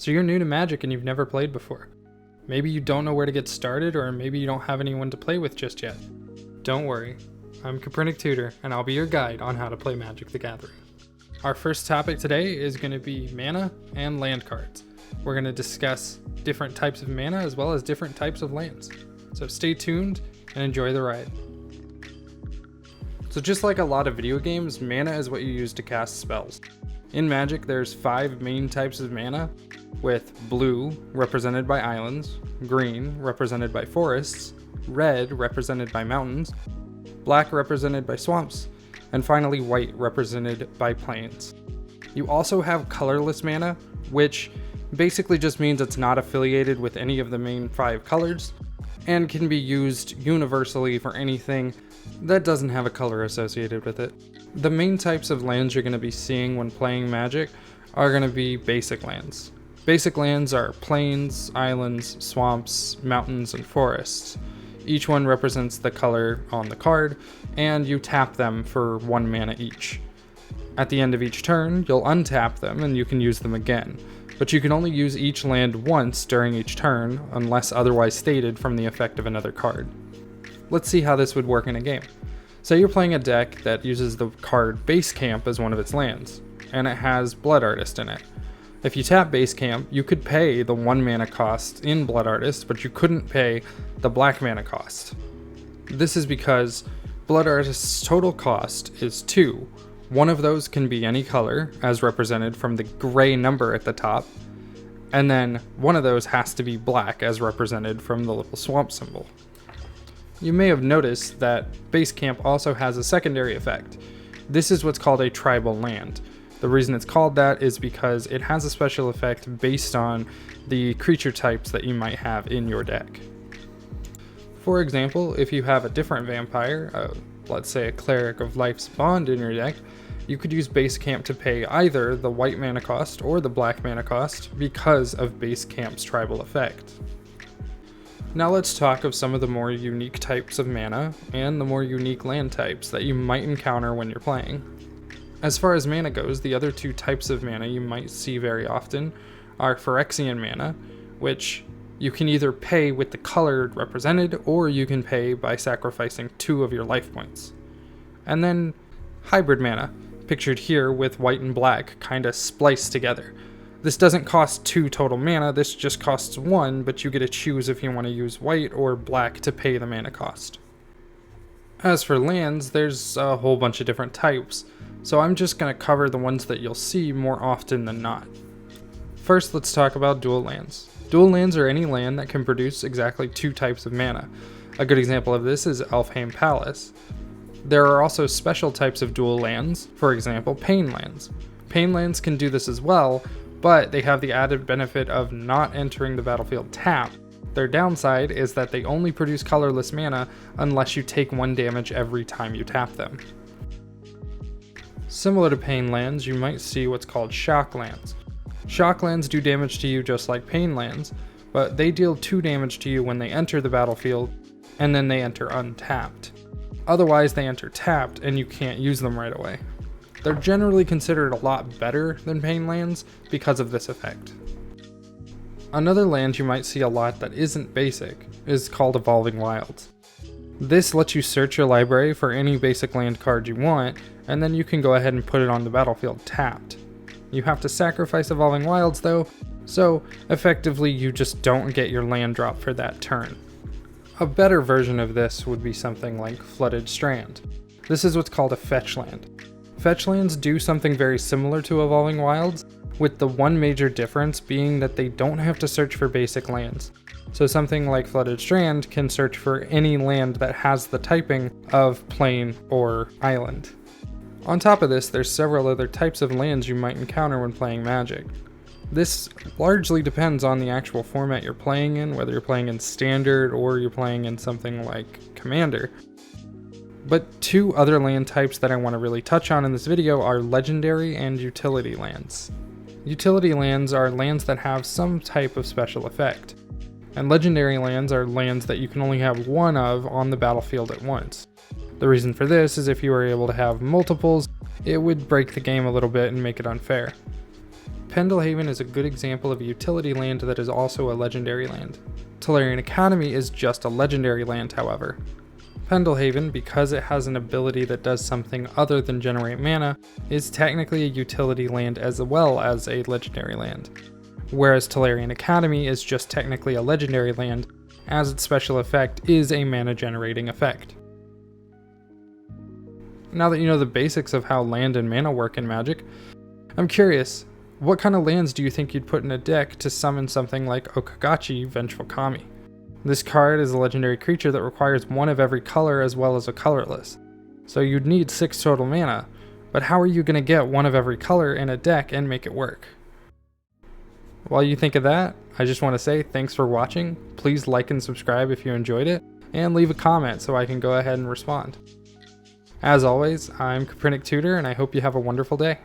So you're new to Magic and you've never played before. Maybe you don't know where to get started, or maybe you don't have anyone to play with just yet. Don't worry, I'm Caprinic Tutor, and I'll be your guide on how to play Magic the Gathering. Our first topic today is going to be mana and land cards. We're going to discuss different types of mana as well as different types of lands. So stay tuned and enjoy the ride. So just like a lot of video games, mana is what you use to cast spells. In Magic, there's 5 main types of mana, with blue, represented by islands, green, represented by forests, red, represented by mountains, black, represented by swamps, and finally white, represented by plains. You also have colorless mana, which basically just means it's not affiliated with any of the main 5 colors, and can be used universally for anything that doesn't have a color associated with it. The main types of lands you're going to be seeing when playing Magic are going to be basic lands. Basic lands are plains, islands, swamps, mountains, and forests. Each one represents the color on the card, and you tap them for 1 mana each. At the end of each turn, you'll untap them and you can use them again, but you can only use each land once during each turn, unless otherwise stated from the effect of another card. Let's see how this would work in a game. Say you're playing a deck that uses the card Base Camp as one of its lands, and it has Blood Artist in it. If you tap Base Camp, you could pay the 1 mana cost in Blood Artist, but you couldn't pay the black mana cost. This is because Blood Artist's total cost is 2. One of those can be any color, as represented from the gray number at the top, and then one of those has to be black, as represented from the little swamp symbol. You may have noticed that Base Camp also has a secondary effect. This is what's called a tribal land. The reason it's called that is because it has a special effect based on the creature types that you might have in your deck. For example, if you have a different vampire, let's say a Cleric of Life's Bond in your deck, you could use Base Camp to pay either the white mana cost or the black mana cost because of Base Camp's tribal effect. Now let's talk of some of the more unique types of mana and the more unique land types that you might encounter when you're playing. As far as mana goes, the other 2 types of mana you might see very often are Phyrexian mana, which you can either pay with the color represented, or you can pay by sacrificing 2 of your life points. And then hybrid mana, pictured here with white and black kinda spliced together. This doesn't cost 2 total mana, this just costs 1, but you get to choose if you want to use white or black to pay the mana cost. As for lands, there's a whole bunch of different types, so I'm just going to cover the ones that you'll see more often than not. First, let's talk about dual lands. Dual lands are any land that can produce exactly 2 types of mana. A good example of this is Elfheim Palace. There are also special types of dual lands, for example, Pain lands. Pain lands can do this as well, but they have the added benefit of not entering the battlefield tapped. Their downside is that they only produce colorless mana unless you take 1 damage every time you tap them. Similar to Pain lands, you might see what's called Shock lands. Shock lands do damage to you just like Pain lands, but they deal 2 damage to you when they enter the battlefield, and then they enter untapped. Otherwise they enter tapped and you can't use them right away. They're generally considered a lot better than Pain lands because of this effect. Another land you might see a lot that isn't basic is called Evolving Wilds. This lets you search your library for any basic land card you want, and then you can go ahead and put it on the battlefield tapped. You have to sacrifice Evolving Wilds though, so effectively you just don't get your land drop for that turn. A better version of this would be something like Flooded Strand. This is what's called a fetch land. Fetch lands do something very similar to Evolving Wilds, with the one major difference being that they don't have to search for basic lands. So something like Flooded Strand can search for any land that has the typing of plain or island. On top of this, there's several other types of lands you might encounter when playing Magic. This largely depends on the actual format you're playing in, whether you're playing in Standard or you're playing in something like Commander. But 2 other land types that I want to really touch on in this video are Legendary and Utility lands. Utility lands are lands that have some type of special effect, and Legendary lands are lands that you can only have 1 of on the battlefield at once. The reason for this is if you were able to have multiples, it would break the game a little bit and make it unfair. Pendelhaven is a good example of a utility land that is also a legendary land. Tolarian Academy is just a legendary land, however. Pendelhaven, because it has an ability that does something other than generate mana, is technically a utility land as well as a legendary land. Whereas Tolarian Academy is just technically a legendary land, as its special effect is a mana generating effect. Now that you know the basics of how land and mana work in Magic, I'm curious, what kind of lands do you think you'd put in a deck to summon something like Okagachi Vengeful Kami? This card is a legendary creature that requires one of every color as well as a colorless. So you'd need 6 total mana, but how are you going to get one of every color in a deck and make it work? While you think of that, I just want to say thanks for watching. Please like and subscribe if you enjoyed it, and leave a comment so I can go ahead and respond. As always, I'm Caprinic Tutor, and I hope you have a wonderful day.